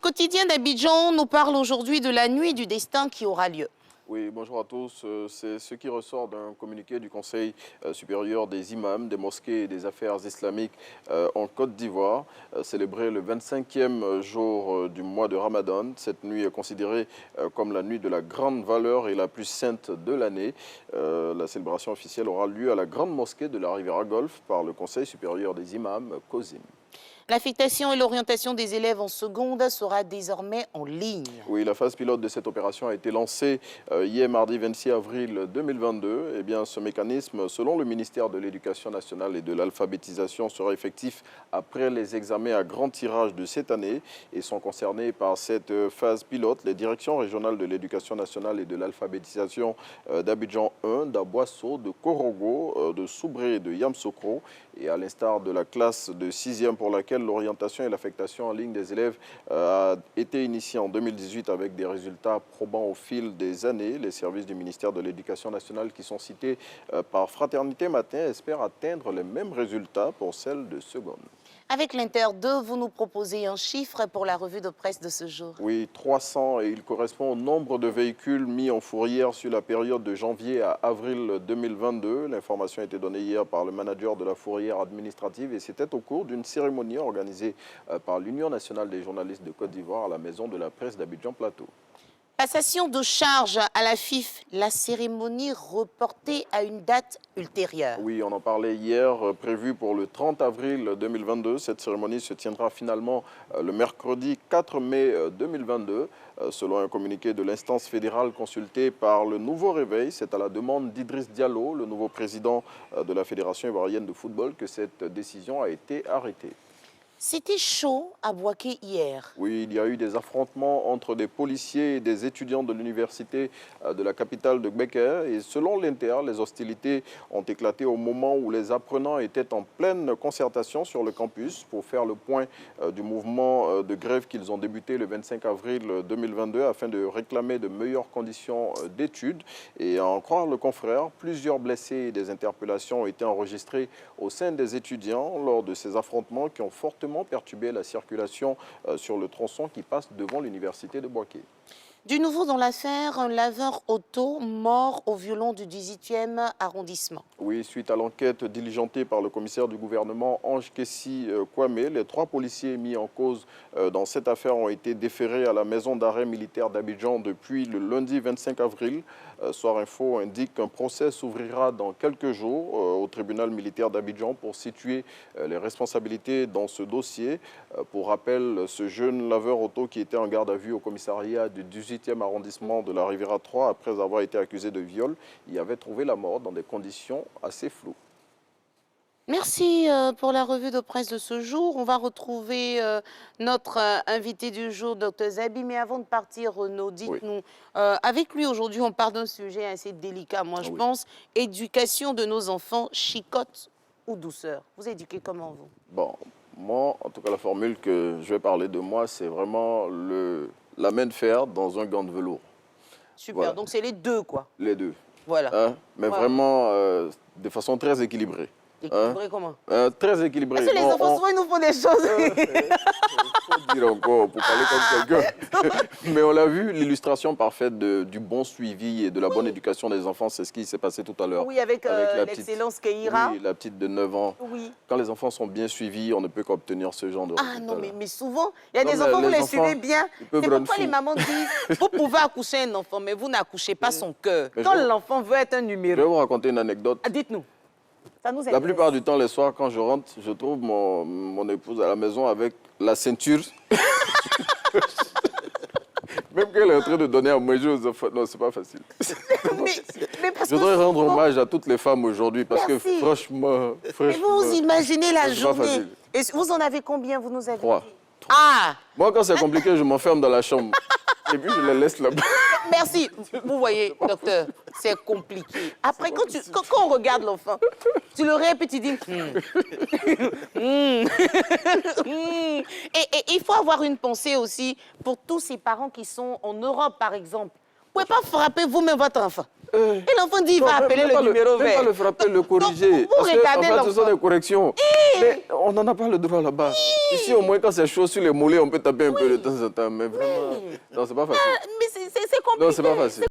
quotidien d'Abidjan nous parle aujourd'hui de la nuit du destin qui aura lieu. Oui, bonjour à tous. C'est ce qui ressort d'un communiqué du Conseil supérieur des imams, des mosquées et des affaires islamiques en Côte d'Ivoire. Célébré le 25e jour du mois de Ramadan, cette nuit est considérée comme la nuit de la grande valeur et la plus sainte de l'année. La célébration officielle aura lieu à la grande mosquée de la Riviera Golf par le Conseil supérieur des imams, COSIM. L'affectation et l'orientation des élèves en seconde sera désormais en ligne. Oui, la phase pilote de cette opération a été lancée hier mardi 26 avril 2022. Eh bien, ce mécanisme, selon le ministère de l'Éducation nationale et de l'alphabétisation, sera effectif après les examens à grand tirage de cette année et sont concernés par cette phase pilote les directions régionales de l'Éducation nationale et de l'alphabétisation d'Abidjan 1, d'Aboisseau, de Korogo, de Soubré et de Yamsokro. Et à l'instar de la classe de 6e pour laquelle l'orientation et l'affectation en ligne des élèves a été initiée en 2018 avec des résultats probants au fil des années. Les services du ministère de l'Éducation nationale qui sont cités par Fraternité Matin espèrent atteindre les mêmes résultats pour celles de seconde. Avec l'Inter 2, vous nous proposez un chiffre pour la revue de presse de ce jour. Oui, 300 et il correspond au nombre de véhicules mis en fourrière sur la période de janvier à avril 2022. L'information a été donnée hier par le manager de la fourrière administrative et c'était au cours d'une cérémonie organisée par l'Union nationale des journalistes de Côte d'Ivoire à la Maison de la Presse d'Abidjan Plateau. Passation de charge à la FIF, la cérémonie reportée à une date ultérieure. Oui, on en parlait hier, prévue pour le 30 avril 2022. Cette cérémonie se tiendra finalement le mercredi 4 mai 2022. Selon un communiqué de l'instance fédérale consultée par le Nouveau Réveil, c'est à la demande d'Idriss Diallo, le nouveau président de la Fédération ivoirienne de football, que cette décision a été arrêtée. C'était chaud à Bouaké hier. Oui, il y a eu des affrontements entre des policiers et des étudiants de l'université de la capitale de Becker. Et selon l'Inter, les hostilités ont éclaté au moment où les apprenants étaient en pleine concertation sur le campus pour faire le point du mouvement de grève qu'ils ont débuté le 25 avril 2022 afin de réclamer de meilleures conditions d'études. Et à en croire le confrère, plusieurs blessés et des interpellations ont été enregistrés au sein des étudiants lors de ces affrontements qui ont fortement perturber la circulation sur le tronçon qui passe devant l'université de Bouaké. Du nouveau dans l'affaire, un laveur auto mort au violon du 18e arrondissement. Oui, suite à l'enquête diligentée par le commissaire du gouvernement Ange Kessi Kwame, les 3 policiers mis en cause dans cette affaire ont été déférés à la maison d'arrêt militaire d'Abidjan depuis le lundi 25 avril. Soir Info indique qu'un procès s'ouvrira dans quelques jours au tribunal militaire d'Abidjan pour situer les responsabilités dans ce dossier. Pour rappel, ce jeune laveur auto qui était en garde à vue au commissariat du 18e arrondissement de la Riviera 3 après avoir été accusé de viol, y avait trouvé la mort dans des conditions assez floues. Merci pour la revue de presse de ce jour. On va retrouver notre invité du jour, Dr Zabi. Mais avant de partir, Renaud, dites-nous, avec lui aujourd'hui, on parle d'un sujet assez délicat, moi je pense, éducation de nos enfants, chicotte ou douceur. Vous éduquez comment, vous? Bon, moi, en tout cas, la formule que je vais parler de moi, c'est vraiment la main de fer dans un gant de velours. Super, voilà. Donc c'est les deux, quoi. Les deux. Voilà. Hein? Mais voilà. vraiment de façon très équilibrée. Équilibré comment? Très équilibré. Parce que les enfants, souvent, ils nous font des choses. Il faut dire encore pour parler comme quelqu'un. Mais on l'a vu, l'illustration parfaite du bon suivi et de la bonne éducation des enfants, c'est ce qui s'est passé tout à l'heure. Oui, avec l'excellence Keira. Oui, la petite de 9 ans. Oui. Quand les enfants sont bien suivis, on ne peut qu'obtenir ce genre de résultats. Ah non, mais souvent, il y a des enfants, vous les suivez bien. C'est pourquoi les mamans disent, vous pouvez accoucher un enfant, mais vous n'accouchez pas son cœur. Quand l'enfant veut être un numéro. Je vais vous raconter une anecdote. Dites-nous. La plupart du temps, les soirs, quand je rentre, je trouve mon épouse à la maison avec la ceinture. Même qu'elle est en train de donner à manger aux enfants. Non, c'est pas facile. mais parce je voudrais rendre hommage à toutes les femmes aujourd'hui parce que franchement... Mais vous imaginez la journée. Et vous en avez combien, vous nous avez 3. dit? Ah! Moi, quand c'est compliqué, je m'enferme dans la chambre. Et puis, je les laisse là-bas. Merci. Vous voyez, docteur, c'est compliqué. Après, quand on regarde l'enfant, tu le rêves et tu dis... Et il faut avoir une pensée aussi pour tous ces parents qui sont en Europe, par exemple. Vous ne pouvez pas frapper vous-même votre enfant. Et l'enfant dit, il va appeler le numéro vert. Pas le frapper, le corriger. Vous regardez ce sont l'enfant. des corrections. Mais on n'en a pas le droit là-bas. Ici, au moins, quand c'est chaud sur les mollets, on peut taper un peu de temps en temps. Mais vraiment, non, c'est pas facile. Mais c'est compliqué. Non, c'est pas facile.